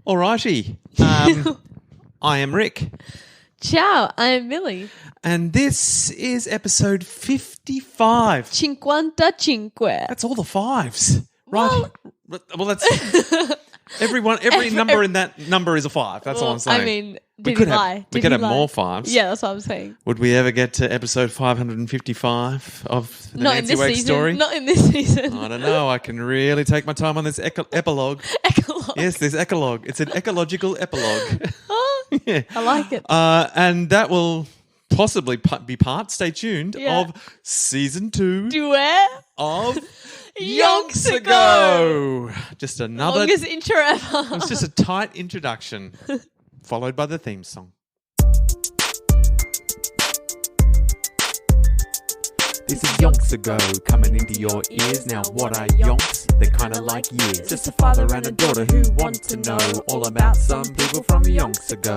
Alrighty. I am Rick. Ciao, I am Millie. And this is episode 55. 55. That's all the fives. Right. Well, that's... Every number in that number is a five. That's all I'm saying. I mean, we could have more fives. Yeah, that's what I'm saying. Would we ever get to episode 555 of the Not Nancy in this Wake season. story? Not in this season. I don't know. I can really take my time on this epilogue. Ecologue. Yes, there's ecologue. It's an ecological epilogue. Oh, Yeah. I like it. And that will possibly be part, stay tuned, Yeah. of season 2 Duet of Yonks Yonks Ago. Ago. Just another... Longest intro ever. It's just a tight introduction, followed by the theme song. This is Yonks Ago, coming into your ears. Now what are yonks? They're kinda like years. Just a father and a daughter who want to know all about some people from Yonks Ago.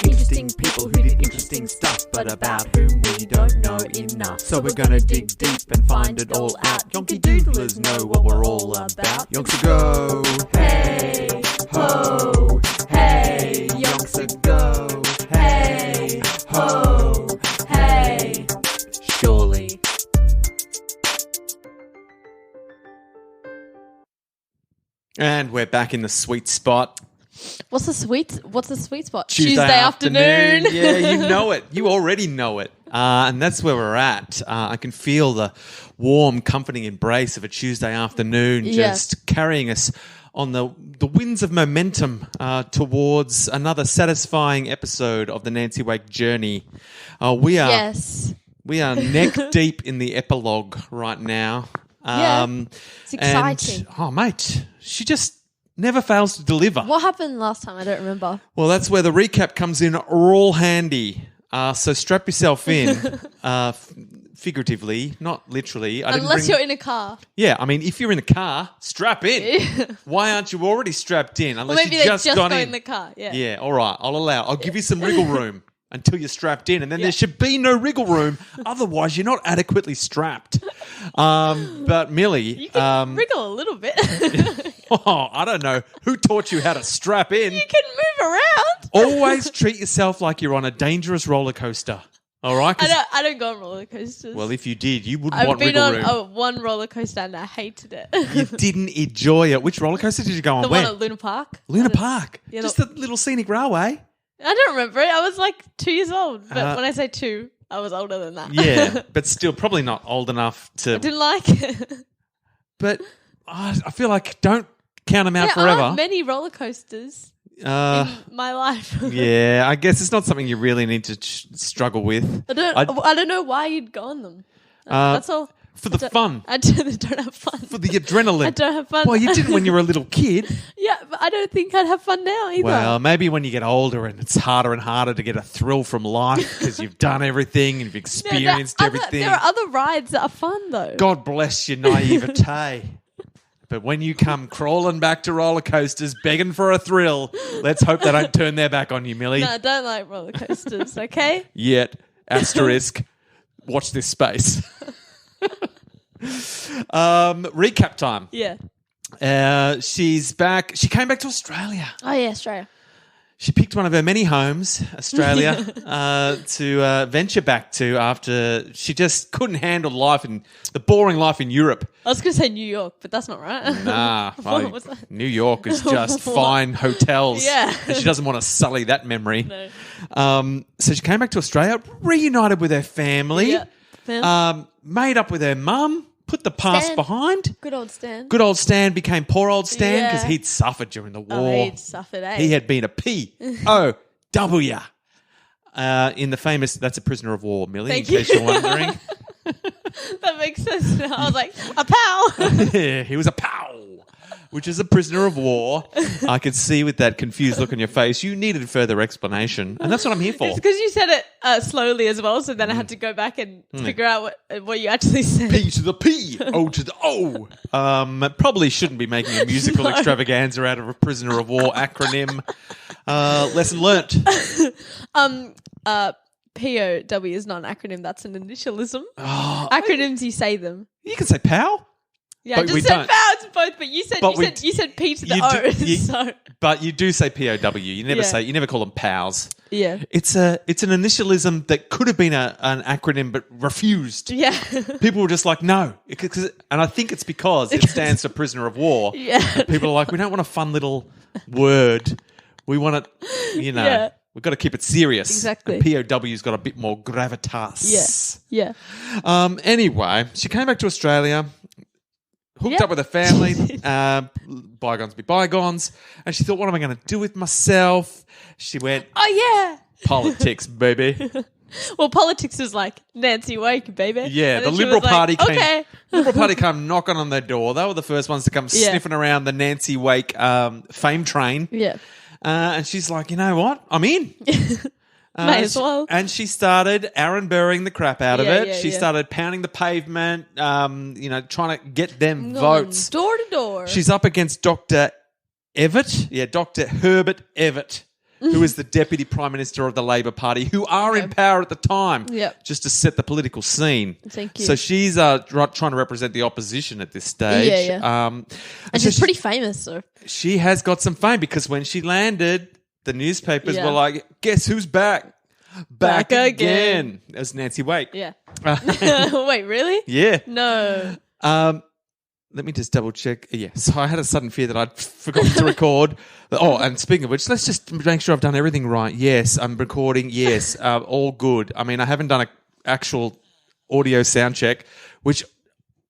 Interesting people who did interesting stuff, but about whom we don't know enough. So we're gonna dig deep and find it all out. Yonky doodlers know what we're all about. Yonks Ago, hey ho, hey. Yonks Ago, hey ho, hey. Surely. And we're back in the sweet spot. What's the sweet spot? Tuesday afternoon. Yeah, you know it. You already know it. And that's where we're at. I can feel the warm, comforting embrace of a Tuesday afternoon just carrying us on the winds of momentum towards another satisfying episode of the Nancy Wake journey. We are neck deep in the epilogue right now. It's exciting. And, mate, she just never fails to deliver. What happened last time? I don't remember. Well, that's where the recap comes in all handy. So strap yourself in, figuratively, not literally. Unless you're in a car. Yeah, I mean, if you're in a car, strap in. Why aren't you already strapped in? Unless Well, maybe you just got in the car. Yeah. Yeah, all right, I'll give you some wriggle room until you're strapped in, and then there should be no wriggle room. Otherwise, you're not adequately strapped. But Millie... You can wriggle a little bit. I don't know. Who taught you how to strap in? You can move around. Always treat yourself like you're on a dangerous roller coaster. All right? I don't go on roller coasters. Well, if you did, you wouldn't want wiggle room. I've been on one roller coaster and I hated it. You didn't enjoy it. Which roller coaster did you go on? The one at Luna Park. Luna Park? Yeah, just the little scenic railway? I don't remember it. I was like 2 years old. But when I say 2, I was older than that. Yeah, but still probably not old enough to... I didn't like it. But I feel like don't count them out forever. There aren't many roller coasters in my life. Yeah, I guess it's not something you really need to struggle with. I don't know why you'd go on them. That's all. For the fun. I don't have fun. For the adrenaline. I don't have fun. Well, you didn't when you were a little kid. Yeah, but I don't think I'd have fun now either. Well, maybe when you get older and it's harder and harder to get a thrill from life because you've done everything and you've experienced everything. There are other rides that are fun, though. God bless your naivete. But when you come crawling back to roller coasters, begging for a thrill, let's hope they don't turn their back on you, Millie. No, I don't like roller coasters, okay? Yet, asterisk, watch this space. Recap time. Yeah. She's back. She came back to Australia. Oh, yeah, Australia. She picked one of her many homes, Australia, to venture back to after she just couldn't handle the boring life in Europe. I was going to say New York, but that's not right. Nah, What was that? New York is just fine hotels. Yeah. And she doesn't want to sully that memory. No. So she came back to Australia, reunited with her family, Yeah. made up with her mum, put the past behind. Good old Stan. Good old Stan became poor old Stan because Yeah. he'd suffered during the war. Oh, he'd suffered, eh? He had been a POW in the famous... That's a prisoner of war, Millie, in case you're wondering. That makes sense now. I was like, a pal. Yeah, he was a POW, which is a prisoner of war. I could see with that confused look on your face, you needed further explanation, and that's what I'm here for. It's because you said it slowly as well, so then I had to go back and figure out what you actually said. P to the P, O to the O. Probably shouldn't be making a musical extravaganza out of a prisoner of war acronym. Lesson learnt. POW is not an acronym, that's an initialism. Acronyms, you say them. You can say POW. Yeah, I But we just said don't. vowels both, but you said But you said P to the you O. do- you- So But you do say POW. You never Yeah. you never call them pals. yeah, It's an initialism that could have been an acronym but refused. yeah, People were just like, no. And I think it's because it stands for prisoner of war. yeah. And people are like, we don't want a fun little word. We want it, Yeah. we've got to keep it serious. Exactly. And POW's got a bit more gravitas. Yeah. Anyway, she came back to Australia, hooked Yeah. up with her family, bygones be bygones, and she thought, what am I going to do with myself? She went, Oh politics, baby. yeah. Well, politics is like Nancy Wake, baby. Yeah, And the then she Liberal was Party like, came. Okay. Liberal Party came knocking on their door. They were the first ones to come Yeah. sniffing around the Nancy Wake fame train. Yeah. And she's like, you know what? I'm in. May as well. And she started Aaron Burring the crap out of Yeah, it. yeah, She yeah. started pounding the pavement, trying to get them votes. Door to door. She's up against Dr. Evatt. Yeah, Dr. Herbert Evatt, who is the Deputy Prime Minister of the Labor Party, who are in power at the time, Yep. just to set the political scene. Thank you. So she's trying to represent the opposition at this stage. Yeah. And and so she's pretty famous, so she has got some fame because when she landed, the newspapers Yeah. were like, guess who's back? Back again. As Nancy Wake. yeah. Wait, really? Yeah. No. Let me just double check. Yeah, so I had a sudden fear that I'd forgotten to record. Oh, and speaking of which, let's just make sure I've done everything right. Yes, I'm recording. Yes, all good. I mean, I haven't done an actual audio sound check, which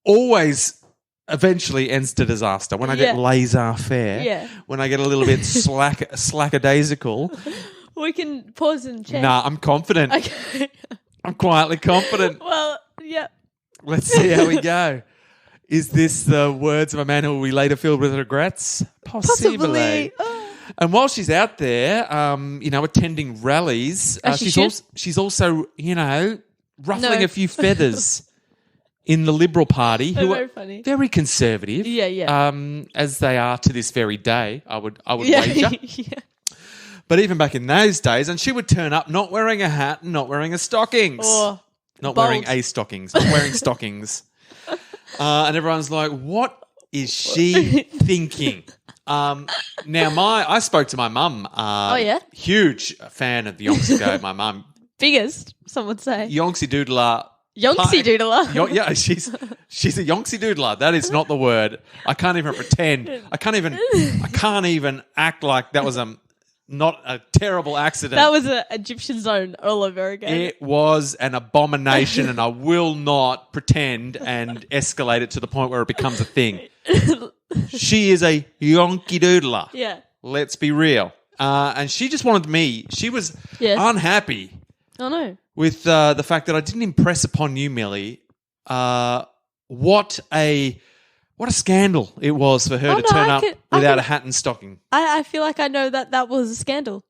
always eventually ends to disaster. When I get Yeah. laissez-faire, Yeah. when I get a little bit slackadaisical, We can pause and check. nah, I'm confident. Okay. I'm quietly confident. Well, yeah. Let's see how we go. Is this the words of a man who will be later filled with regrets? Possibly. And while she's out there, attending rallies, As she should. she's also, ruffling No. a few feathers in the Liberal Party, They're who very are funny. very conservative. Yeah, yeah. As they are to this very day, I would Yeah. wager. Yeah. But even back in those days, and she would turn up not wearing a hat and not wearing a stockings. Or Not bold. wearing a stockings, not wearing stockings. And everyone's like, what is she thinking? Now, I spoke to my mum. Oh, yeah? Huge fan of the Yonks Ago, my mum. biggest, some would say. Yonksy Doodler. Yonksy Doodler. Yeah, she's a Yonksy Doodler. That is not the word. I can't even pretend. I can't even act like that was not a terrible accident. That was an Egyptian zone all over again. It was an abomination, and I will not pretend and escalate it to the point where it becomes a thing. She is a Yonky Doodler. Yeah. Let's be real. And she just wanted me. She was Yes. unhappy Oh, no. with the fact that I didn't impress upon you, Millie, what a scandal it was for her Oh, to no, turn I up could- without a hat and stocking. I feel like I know that was a scandal.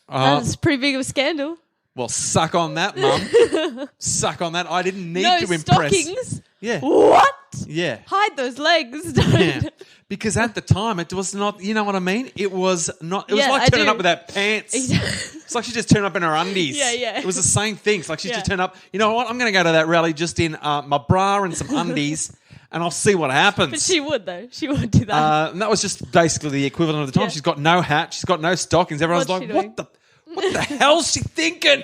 That's pretty big of a scandal. Well, suck on that, Mum. Suck on that. I didn't need No to impress. stockings. Yeah. What? Yeah. Hide those legs. Don't. Yeah. Because at the time, it was not, you know what I mean? It was not, it was Yeah, like I turning do. up without pants. Exactly. It's like she just turned up in her undies. Yeah, yeah. It was the same thing. It's like she Yeah. just turned up, you know what? I'm going to go to that rally just in my bra and some undies and I'll see what happens. But she would, though. She would do that. And that was just basically the equivalent of the time. Yeah. She's got no hat. She's got no stockings. Everyone's What's like, she doing? what the hell's she thinking?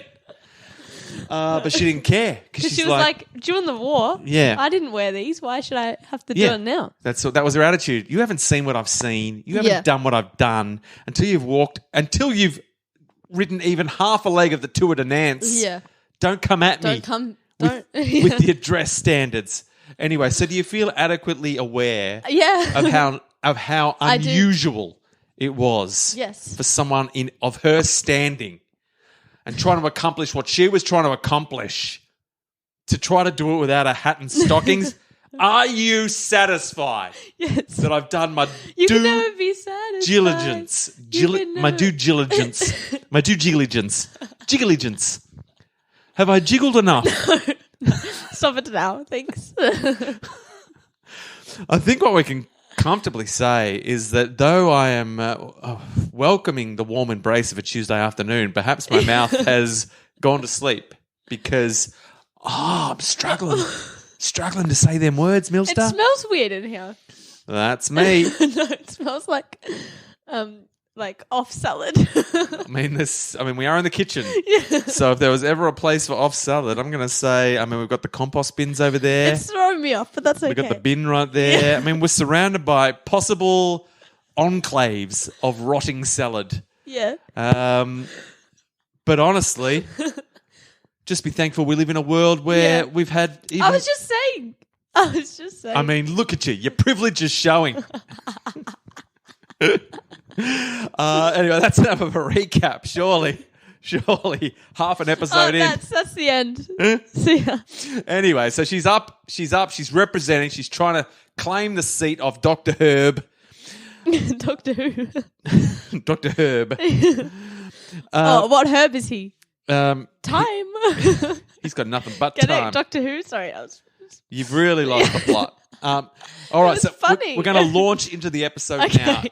But she didn't care. Because she was like, during the war, Yeah. I didn't wear these. Why should I have to do Yeah. it now? That was her attitude. You haven't seen what I've seen. You haven't Yeah. done what I've done until you've ridden even half a leg of the Tour de Nance. Yeah. Don't come at me Don't come. with, Don't. with the address standards. Anyway, so do you feel adequately aware Yeah. of how I do. unusual it was Yes. for someone of her standing and trying to accomplish what she was trying to accomplish, to try to do it without a hat and stockings? Are you satisfied Yes. that I've done my You can due never be satisfied. diligence? You can My never- due diligence. My due diligence. Jiggeligence. Have I jiggled enough? Stop it now. Thanks. I think what we can comfortably say is that though I am welcoming the warm embrace of a Tuesday afternoon, perhaps my mouth has gone to sleep because I'm struggling Struggling to say them words, It Milster. smells weird in here. That's me. No, it smells like off salad. I mean, we are in the kitchen. Yeah. So if there was ever a place for off salad, I'm going to say, we've got the compost bins over there. It's throwing me off, but that's okay. We've got the bin right there. Yeah. We're surrounded by possible enclaves of rotting salad. Yeah. But honestly, just be thankful we live in a world where we've had... I was just saying. Look at you. Your privilege is showing. Anyway, that's enough of a recap, surely. Half an episode in. That's the end. See ya. Anyway, so she's up, she's representing, she's trying to claim the seat of Dr. Herb. Doctor Who. Dr. Herb. What herb is he? Time. He's got nothing but Get time. it? Doctor Who? Sorry, You've really lost the plot. All right, so funny. we're going to launch into the episode now,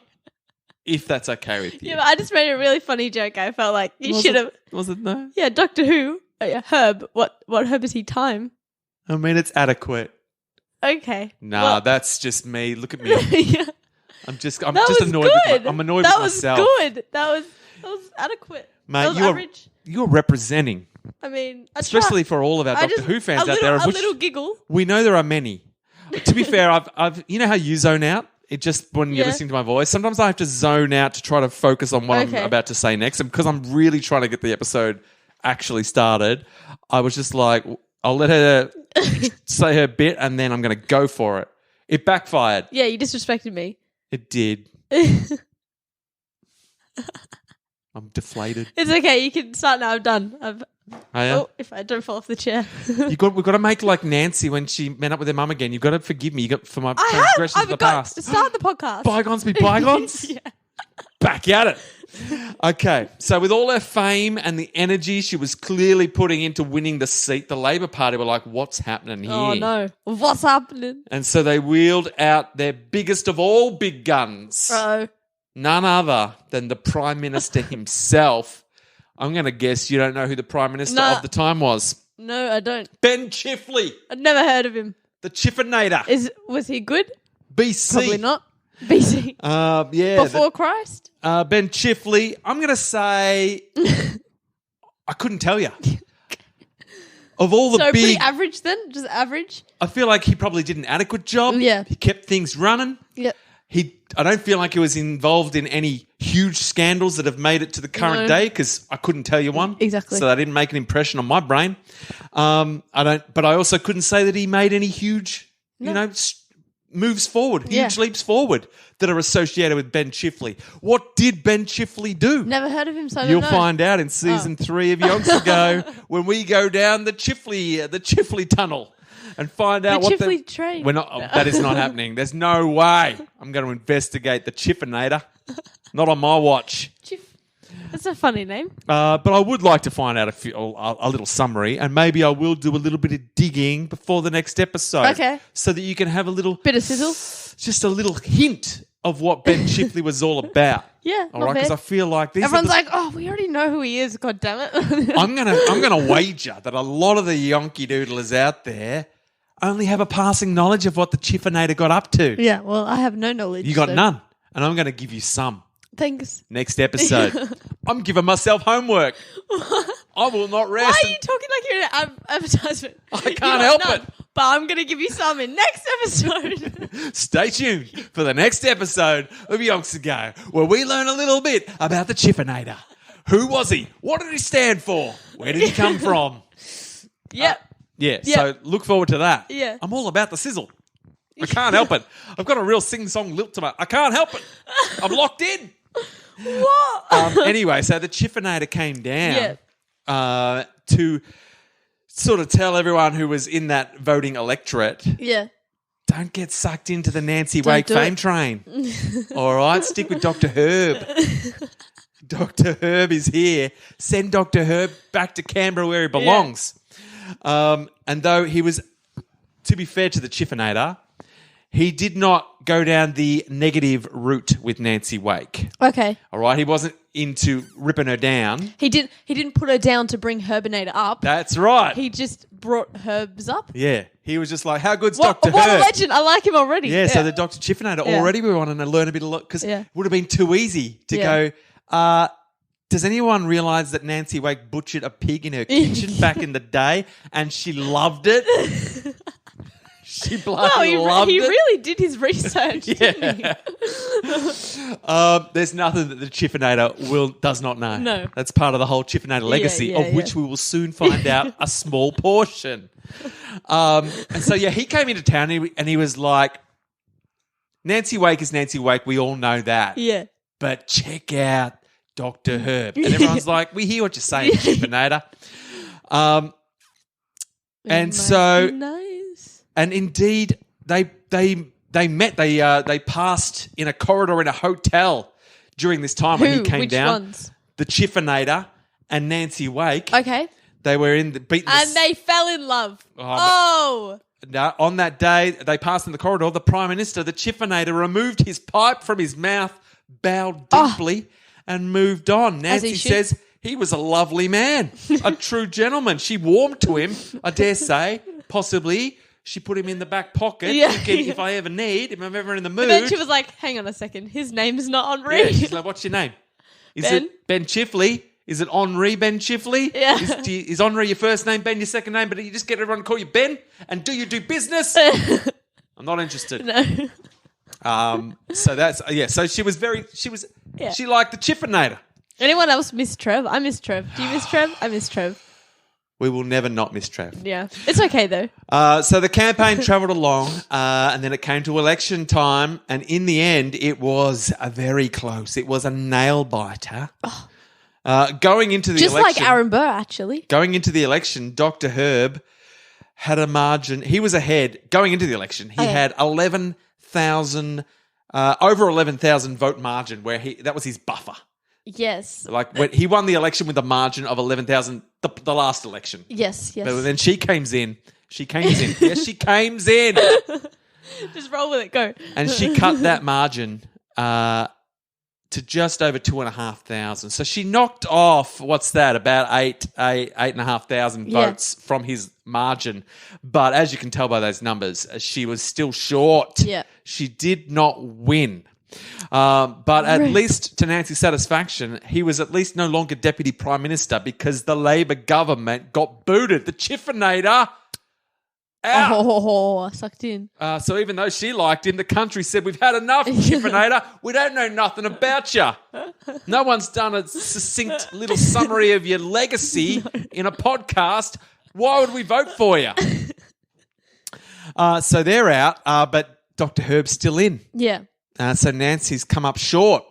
if that's okay with you. Yeah, but I just made a really funny joke. I felt like you should have. Was it no? Yeah, Doctor Who. Oh, yeah, herb. What herb is he? Time. It's adequate. Okay. Nah, that's just me. Look at me. Yeah. I'm just annoyed. I'm annoyed with myself. That was good. That was adequate. Mate, that was average. You're representing. Especially for all of our Doctor Who fans out there. A little giggle. We know there are many. To be fair, I've you know how you zone out? It just when you're listening to my voice, sometimes I have to zone out to try to focus on what I'm about to say next. And because I'm really trying to get the episode actually started, I was just like, I'll let her say her bit and then I'm going to go for it. It backfired. Yeah, you disrespected me. It did. I'm deflated. It's okay. You can start now. I'm done. If I don't fall off the chair. We've got to make like Nancy when she met up with her mum again. You've got to forgive me. For my transgressions of the past. To start the podcast. Bygones be bygones. Yeah. Back at it. Okay, so with all her fame and the energy she was clearly putting into winning the seat, the Labor Party were like, what's happening here? Oh, no. What's happening? And so they wheeled out their biggest of all big guns. None other than the Prime Minister himself. I'm going to guess you don't know who the Prime Minister of the time was. No, I don't. Ben Chifley. I've never heard of him. The Chifenator. Was he good? BC. Probably not. BC. Yeah. Before Christ? Ben Chifley. I'm going to say... I couldn't tell you. Of all the pretty average then? Just average? I feel like he probably did an adequate job. Yeah. He kept things running. Yeah. I don't feel like he was involved in any huge scandals that have made it to the current day because I couldn't tell you one. Exactly. So that didn't make an impression on my brain. But I also couldn't say that he made any huge, moves forward, huge leaps forward that are associated with Ben Chifley. What did Ben Chifley do? Never heard of him, so I don't You'll know. find out in season 3 of Yonks Ago when we go down the Chifley tunnel. And find out the what Chifley train. We're not. That is not happening. There's no way I'm going to investigate the Chifenator. Not on my watch. That's a funny name. But I would like to find out a little summary, and maybe I will do a little bit of digging before the next episode. Okay. So that you can have a little bit of sizzle, just a little hint of what Ben Chifley was all about. Yeah. All right, because I feel like everyone's like, oh, we already know who he is. God damn it. I'm gonna wager that a lot of the Yonky Doodlers out there only have a passing knowledge of what the Chifenator got up to. Yeah, well, I have no knowledge. You got none. And I'm going to give you some. Thanks. Next episode. I'm giving myself homework. I will not rest. Why are you talking like you're in an advertisement? I can't help it. But I'm going to give you some in next episode. Stay tuned for the next episode of Yonks Ago, where we learn a little bit about the Chifenator. Who was he? What did he stand for? Where did he come from? Yep. So look forward to that. Yeah. I'm all about the sizzle. I can't help it. I've got a real sing-song lilt to my... I can't help it. I'm locked in. What? Anyway, so the Chifenator came down to sort of tell everyone who was in that voting electorate, don't get sucked into the Nancy Wake fame train. All right? Stick with Dr. Herb. Dr. Herb is here. Send Dr. Herb back to Canberra where he belongs. And though he was, to be fair to the Chifenator, he did not go down the negative route with Nancy Wake. Okay. All right? He wasn't into ripping her down. He didn't put her down to bring Herbinator up. That's right. He just brought Herbs up. Yeah. He was just like, how good's What Dr. a Herb? legend. I like him already. Yeah, so the Dr. Chifenator already we wanted to learn a bit of because it would have been too easy to go, does anyone realise that Nancy Wake butchered a pig in her kitchen back in the day and she loved it? She bloody loved it. He really did his research, didn't he? There's nothing that the Chifenator does not know. No. That's part of the whole Chifenator legacy, of which we will soon find out a small portion. And so, he came into town and he was like, Nancy Wake is Nancy Wake. We all know that. Yeah. But check out Dr. Herb. And everyone's like, we hear what you're saying, Chifenator. And so... Nice. And indeed, they met. They passed in a corridor in a hotel during this time when he came Which down. ones? The Chifenator and Nancy Wake. Okay. They were in the beating. And they fell in love. No, on that day, they passed in the corridor. The Prime Minister, the Chifenator, removed his pipe from his mouth, bowed deeply, and moved on. Nancy says he was a lovely man, a true gentleman. She warmed to him, I dare say, possibly. She put him in the back pocket, thinking if I ever need, if I'm ever in the mood. But then she was like, hang on a second, his name is not Henri. Yeah, she's like, what's your name? Is it Ben Chifley? Is it Henri Ben Chifley? Yeah. Is Henri your first name, Ben your second name, but you just get everyone to call you Ben? And do you do business? I'm not interested. No. So that's, so she was she liked the Chifenator. Anyone else miss Trev? I miss Trev. Do you miss Trev? I miss Trev. We will never not miss Trev. Yeah. It's okay, though. So the campaign travelled along, and then it came to election time, and in the end, it was very close. It was a nail-biter. Going into the election... Just election... like Aaron Burr, actually. Going into the election, Dr. Herb had a margin... He was ahead. Going into the election, he had 11,000... over 11,000 vote margin, where that was his buffer. Yes. Like when he won the election with a margin of 11,000, the last election. Yes. But then she came in. Yes, she came in. Just roll with it. Go. And she cut that margin to just over 2,500. So she knocked off, what's that, about 8,500 votes from his margin. But as you can tell by those numbers, she was still short. Yeah. She did not win. But at least to Nancy's satisfaction, he was at least no longer Deputy Prime Minister because the Labor government got booted. The Chifenator out. Sucked in. So even though she liked him, the country said, we've had enough, Chifenator. We don't know nothing about you. No one's done a succinct little summary of your legacy in a podcast. Why would we vote for you? So they're out, but Dr. Herb's still in. Yeah. So Nancy's come up short.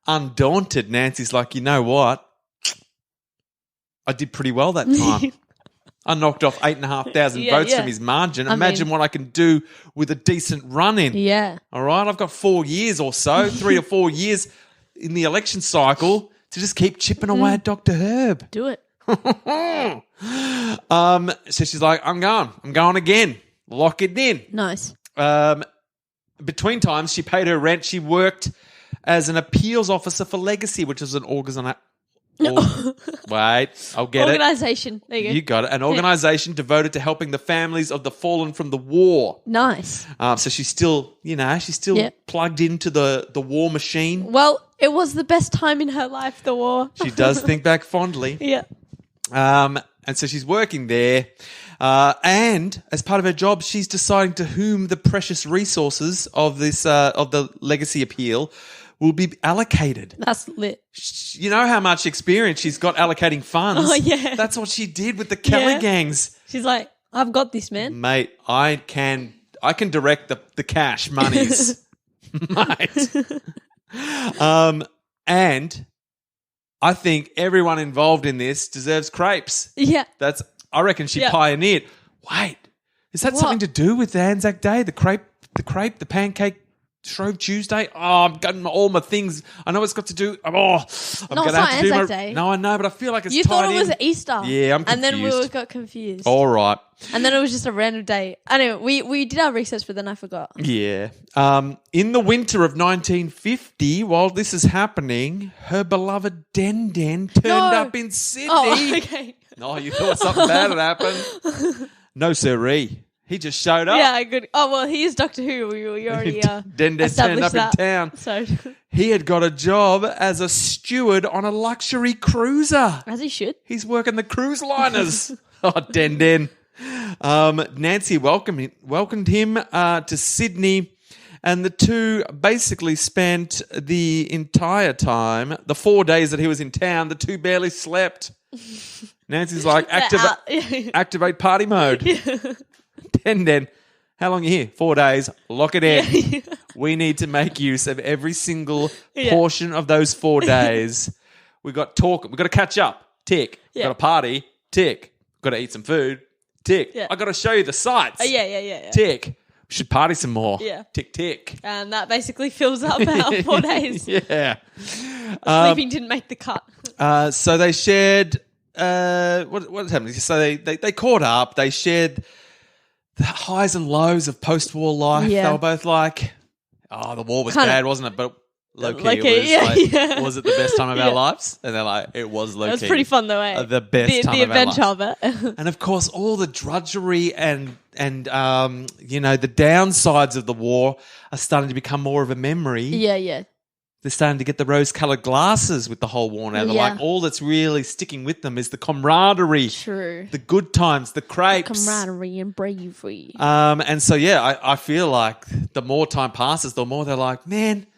Undaunted, Nancy's like, you know what? I did pretty well that time. I knocked off 8,500 votes from his margin. Imagine what I can do with a decent run-in. Yeah. All right? I've got 4 years or so, 3 or 4 years in the election cycle to just keep chipping away at Dr. Herb. Do it. So she's like, I'm going again. Lock it in. Nice. Between times, she paid her rent. She worked as an appeals officer for Legacy, which is an wait, I'll get Organisation. There you go. You got it. An organisation devoted to helping the families of the fallen from the war. Nice. So she's still, plugged into the war machine. Well, it was the best time in her life, the war. She does think back fondly. Yeah. And so she's working there. And as part of her job, she's deciding to whom the precious resources of this of the Legacy appeal will be allocated. That's lit. You know how much experience she's got allocating funds. Oh, yeah. That's what she did with the Kelly gangs. She's like, I've got this, man. Mate, I can direct the cash monies. Mate. And I think everyone involved in this deserves crepes. Yeah. I reckon she pioneered. Wait, is that something to do with the Anzac Day? The crepe, the pancake Shrove Tuesday. Oh, I'm getting all my things. I know it's got to do. I'm going it's to not have to do my. Anzac Day. No, I know, but I feel like it's You tied thought it was in. Easter. Yeah, I'm confused. And then we got confused. All right. And then it was just a random day. Anyway, we did our research, but then I forgot. Yeah. In the winter of 1950, while this is happening, her beloved Den Den turned up in Sydney. Oh, okay. Oh, you thought something bad had happened? No, sirree. He just showed up. Yeah, good. Oh, well, he is Doctor Who. We already Den Den turned up that. in town. So, He had got a job as a steward on a luxury cruiser. as he should. He's working the cruise liners. Oh, Den Den. Nancy welcomed him to Sydney, and the two basically spent the entire time, the 4 days that he was in town, the two barely slept. Nancy's like, activate party mode. Den, how long are you here? 4 days. Lock it in. We need to make use of every single portion of those 4 days. We got to catch up. Tick. We got a party. Tick. Got to eat some food. Tick. Yeah. I got to show you the sights. Yeah. Tick. We should party some more. Yeah. Tick, tick. And that basically fills up our 4 days. Yeah. Sleeping didn't make the cut. So they shared. What's happening? So they caught up. They shared the highs and lows of post-war life. Yeah. They were both like, "Oh, the war was Kinda- bad, wasn't it?" But low-key, Low-key, it was was it the best time of our lives? And they're like, "It was low-key." It was pretty fun though, eh? The best time the of our lives. adventure of it. And of course, all the drudgery and the downsides of the war are starting to become more of a memory. Yeah. They're starting to get the rose-coloured glasses with the whole war now. They're Yeah. like, all that's really sticking with them is the camaraderie, True. the good times, the crepes. Camaraderie and bravery. And so, I feel like the more time passes, the more they're like, man,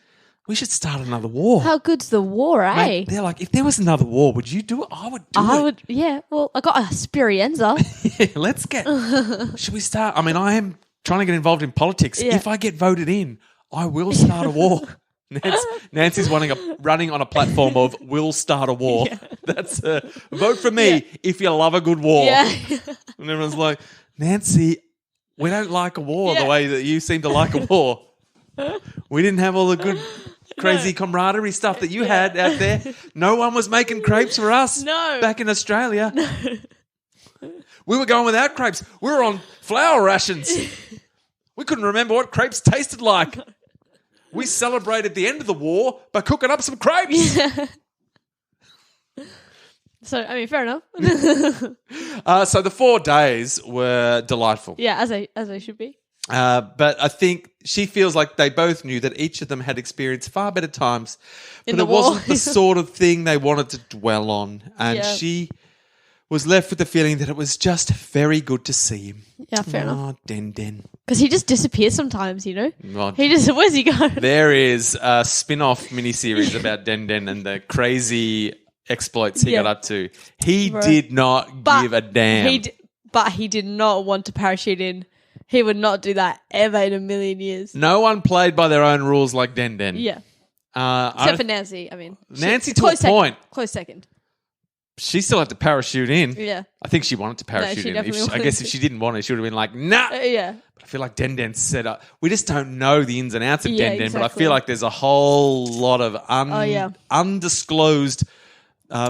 we should start another war. How good's the war, eh? Mate, they're like, if there was another war, would you do it? I would do it. I would, yeah. Well, I got a Spirienza. Yeah, let's get. Should we start? I mean, I am trying to get involved in politics. Yeah. If I get voted in, I will start a war. Nancy's running on a platform of "We'll start a war." Yeah. That's vote for me if you love a good war. Yeah. And everyone's like, Nancy, we don't like a war the Yeah. way that you seem to like a war. We didn't have all the good, crazy camaraderie stuff that you had out there. No one was making crepes for us. No. Back in Australia. We were going without crepes. We were on flour rations. We couldn't remember what crepes tasted like. We celebrated the end of the war by cooking up some crepes. Yeah. So, I mean, fair enough. So the 4 days were delightful. Yeah, as they should be. But I think she feels like they both knew that each of them had experienced far better times. But In the it wasn't war. the sort of thing they wanted to dwell on. And Yeah. she was left with the feeling that it was just very good to see him. Yeah, fair enough. Oh, Den. Because he just disappears sometimes, you know? Well, Where's he go? there is a spin-off miniseries about Den and the crazy exploits he Yeah. got up to. He Right. did not give a damn. But he did not want to parachute in. He would not do that ever in a million years. No one played by their own rules like Den. Yeah. I Except don't- for Nancy. I mean, Nancy to a close second. point. Close second. She still had to parachute in. Yeah. I think she wanted to parachute she in. definitely I wanted guess if to. she didn't want it, she would have been like, nah. Yeah. But I feel like Den set up. We just don't know the ins and outs of Yeah, Den, but I exactly. feel like there's a whole lot of undisclosed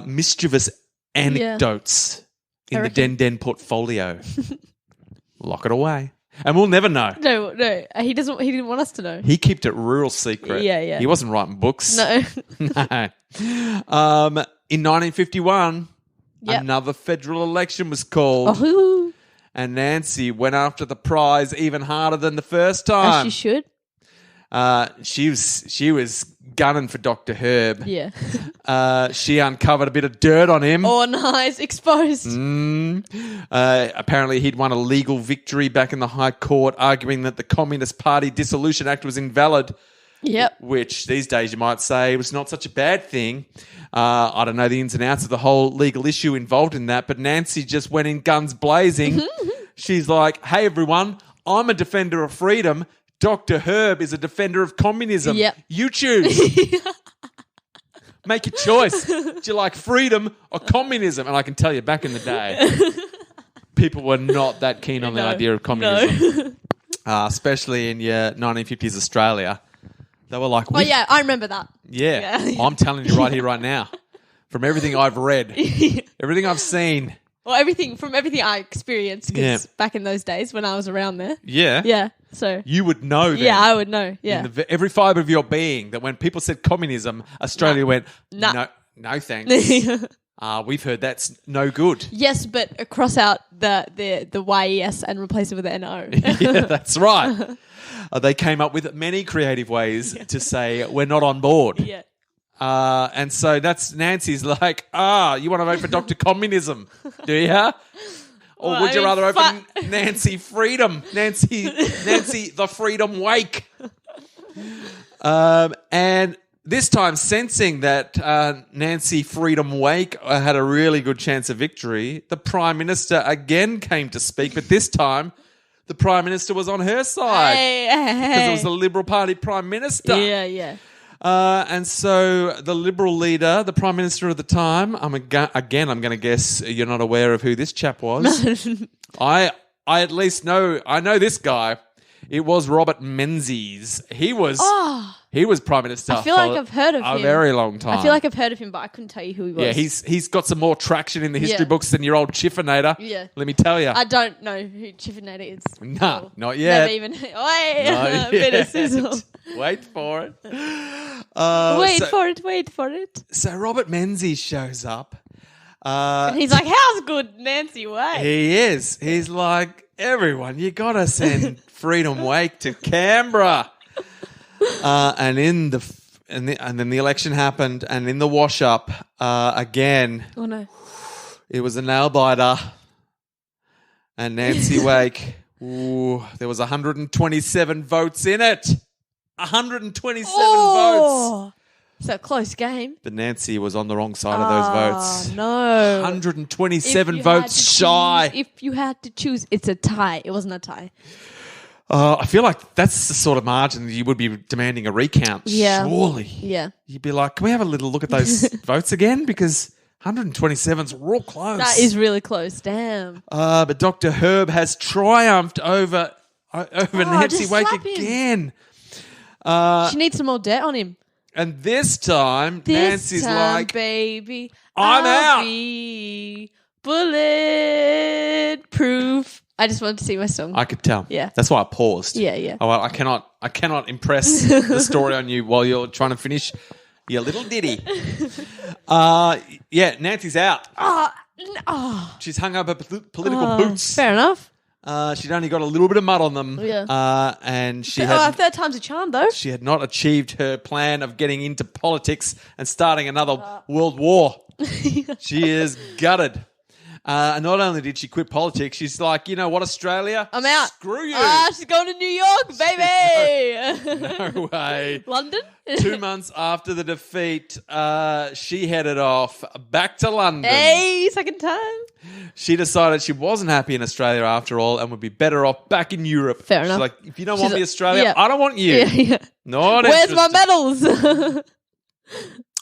mischievous anecdotes in the Den portfolio. Lock it away. And we'll never know. No. He didn't want us to know. He kept it real secret. Yeah. He wasn't writing books. No. No. In 1951, Yep. another federal election was called. Oh, And Nancy went after the prize even harder than the first as time. she should. She was gunning for Dr. Herb. Yeah. She uncovered a bit of dirt on him. Oh, nice. Exposed. Apparently, he'd won a legal victory back in the High Court, arguing that the Communist Party Dissolution Act was invalid. Yep. Which these days you might say was not such a bad thing. I don't know the ins and outs of the whole legal issue involved in that, but Nancy just went in guns blazing. She's like, hey, everyone, I'm a defender of freedom. Dr. Herb is a defender of communism. Yep. You choose. Make your choice. Do you like freedom or communism? And I can tell you, back in the day, people were not that keen on the idea of communism. No. Especially in your 1950s Australia. They were like, Oh, yeah, I remember that. yeah. Yeah. I'm telling you right here, right now, from everything I've read, everything I've seen. Well, everything I experienced, because Yeah. back in those days when I was around there. Yeah. Yeah, so. You would know that. Yeah, I would know. Yeah. In every fibre of your being, that when people said communism, Australia went, Nah. no thanks. We've heard that's no good. Yes, but cross out the YES and replace it with an O. Yeah, that's right. They came up with many creative ways to say we're not on board. Yeah. And so that's Nancy's like, you want to vote for Dr. Communism, do you? Or Well, would you I mean, rather vote for Nancy Freedom? Nancy the Freedom Wake. And this time, sensing that Nancy Freedom Wake had a really good chance of victory, the Prime Minister again came to speak, but this time the Prime Minister was on her side because it was the Liberal Party Prime Minister. Yeah, yeah. And so the Liberal leader, the Prime Minister at the time, I'm going to guess you're not aware of who this chap was. I at least know, I know this guy. It was Robert Menzies. He was Prime Minister. I feel like I've heard of him. A very long time. I feel like I've heard of him, but I couldn't tell you who he was. Yeah, he's got some more traction in the history books than your old Chifenator. Yeah. Let me tell you. I don't know who Chifenator is. Nah, Oh, not yet. Never even. Wait, Not a bit yet. of sizzle. Wait for it. Wait for it. So Robert Menzies shows up. And he's like, how's good Nancy Way? He is. He's like, everyone, you got to send Freedom Wake to Canberra. And then the election happened, and in the wash-up, again, Oh, no. it was a nail-biter. And Nancy Wake, there was 127 votes in it. 127 votes. It's a close game. But Nancy was on the wrong side of those votes. No. 127 votes shy. If you had to choose, it's a tie. It wasn't a tie. I feel like that's the sort of margin that you would be demanding a recount. Yeah. Surely. Yeah. You'd be like, can we have a little look at those votes again? Because 127's real close. That is really close. Damn. But Dr. Herb has triumphed over Nancy just Wake slap him. again. She needs some more debt on him. And this time, Nancy's like, baby, I'm I'll out. Be bulletproof. I just wanted to sing my song. I could tell. Yeah. That's why I paused. Yeah, yeah. Oh, well, I cannot impress the story on you while you're trying to finish your little ditty. Yeah, Nancy's out. She's hung up her political boots. Fair enough. She'd only got a little bit of mud on them. Yeah. And she Third time's a charm, though. she had not achieved her plan of getting into politics and starting another world war. She is gutted. And not only did she quit politics, she's like, you know what, Australia? I'm out. Screw you. She's going to New York, baby. No way. London? 2 months after the defeat, she headed off back to London. Hey, second time. She decided she wasn't happy in Australia after all and would be better off back in Europe. Fair She's enough. like, if you don't want She's me Australia, yeah. I don't want you. Yeah, yeah. Not Where's my interested. medals?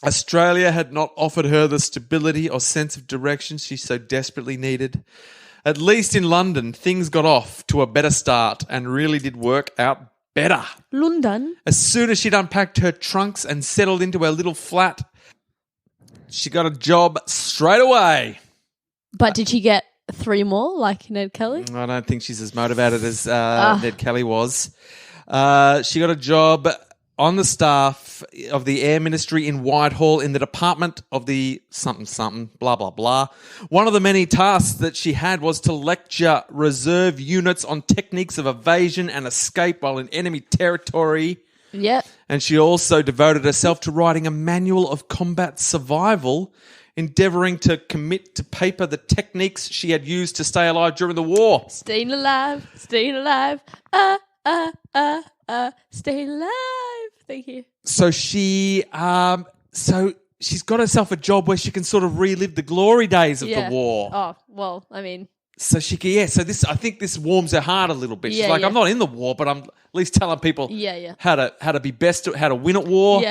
Australia had not offered her the stability or sense of direction she so desperately needed. At least in London, things got off to a better start and really did work out better. London? As soon as she'd unpacked her trunks and settled into her little flat, she got a job straight away. But did she get 3 more like Ned Kelly? I don't think she's as motivated as Ned Kelly was. She got a job on the staff of the Air Ministry in Whitehall in the department of the something, blah, blah, blah. One of the many tasks that she had was to lecture reserve units on techniques of evasion and escape while in enemy territory. Yep. And she also devoted herself to writing a manual of combat survival, endeavouring to commit to paper the techniques she had used to stay alive during the war. Staying alive. Staying alive. Thank you. So she's got herself a job where she can sort of relive the glory days of the war. Oh, well, I mean. So she can, so I think this warms her heart a little bit. She's Yeah, like, yeah. I'm not in the war, but I'm at least telling people how to be best, how to win at war,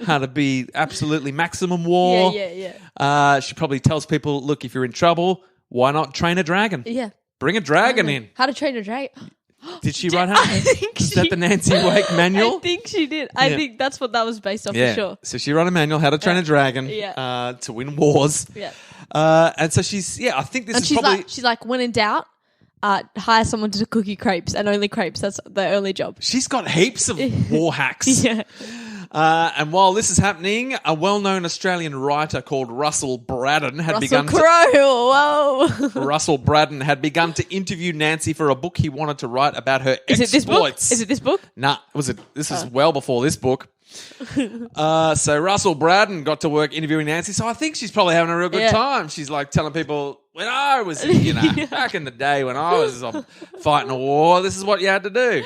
how to be absolutely maximum war. Yeah. She probably tells people, look, if you're in trouble, why not train a dragon? Yeah. Bring a dragon in. How to train a dragon. Did she write her? I think Is that the Nancy Wake manual? I think she did. I think that's what that was based off for sure. So she wrote a manual, How to Train a Dragon to win wars. Yeah. And so I think this is probably... she's like, when in doubt, hire someone to cook you crepes and only crepes. That's their only job. She's got heaps of war hacks. Yeah. And while this is happening, a well-known Australian writer called Russell Braddon had begun had begun to interview Nancy for a book he wanted to write about her exploits. Is it this book? Nah, this is well before this book. So Russell Braddon got to work interviewing Nancy. So I think she's probably having a real good time. She's like telling people, when I was, back in the day when I was fighting a war, this is what you had to do.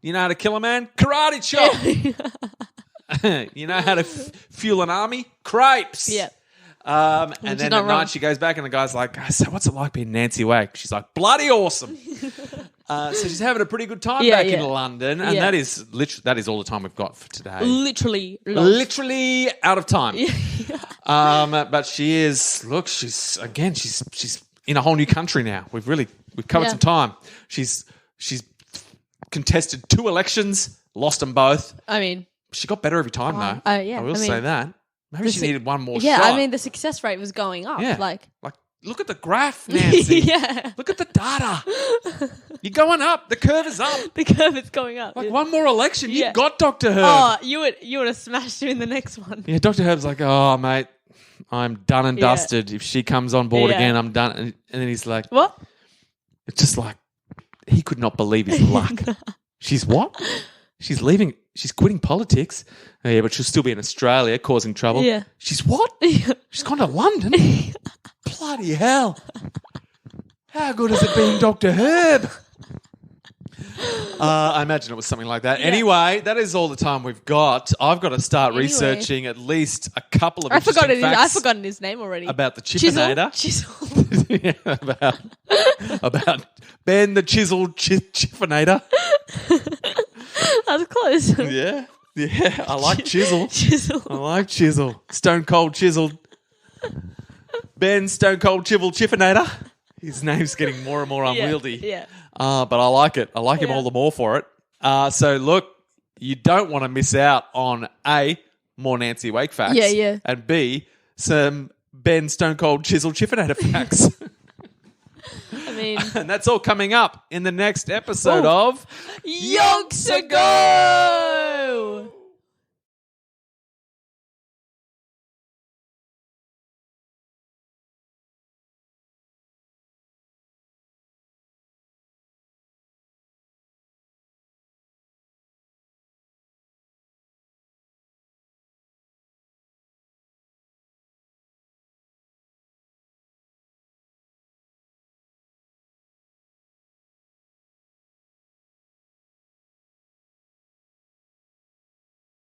You know how to kill a man? Karate chop. You know how to fuel an army? Crepes. Yeah. And then at night she goes back and the guy's like, so what's it like being Nancy Wake? She's like, bloody awesome. So she's having a pretty good time back in London. And that is all the time we've got for today. Literally out of time. But she is, look, she's in a whole new country now. We've covered some time. She's contested 2 elections, lost them both. I mean, she got better every time though. I will say that. Maybe she needed one more shot. Yeah, I mean, the success rate was going up. Yeah. Like look at the graph, Nancy. Yeah. Look at the data. You're going up. The curve is up. The curve is going up. Like one more election, you got Dr. Herb. Oh, you would have smashed him in the next one. Yeah, Dr. Herb's like, oh, mate, I'm done and dusted. If she comes on board again, I'm done. And then he's like, what? It's just like, he could not believe his luck. She's what? She's leaving. She's quitting politics. Oh, yeah, but she'll still be in Australia causing trouble. Yeah. She's what? She's gone to London? Bloody hell. How good is it being Dr. Herb? I imagine it was something like that. Yeah. Anyway, that is all the time we've got. I've got to start researching at least a couple of interesting facts. I've forgotten his name already. About the Chifenator. Chisel. Yeah, about Ben the Chiseled Chifenator. That's close. Yeah. Yeah, I like chisel. I like chisel. Stone Cold Chiseled. Ben Stone Cold Chifenator. His name's getting more and more unwieldy. Yeah. But I like it. I like him all the more for it. So look, you don't want to miss out on A, more Nancy Wake facts. Yeah. And B, some Ben Stone Cold Chisel Chifenator facts. I mean, and that's all coming up in the next episode of Yonks Ago!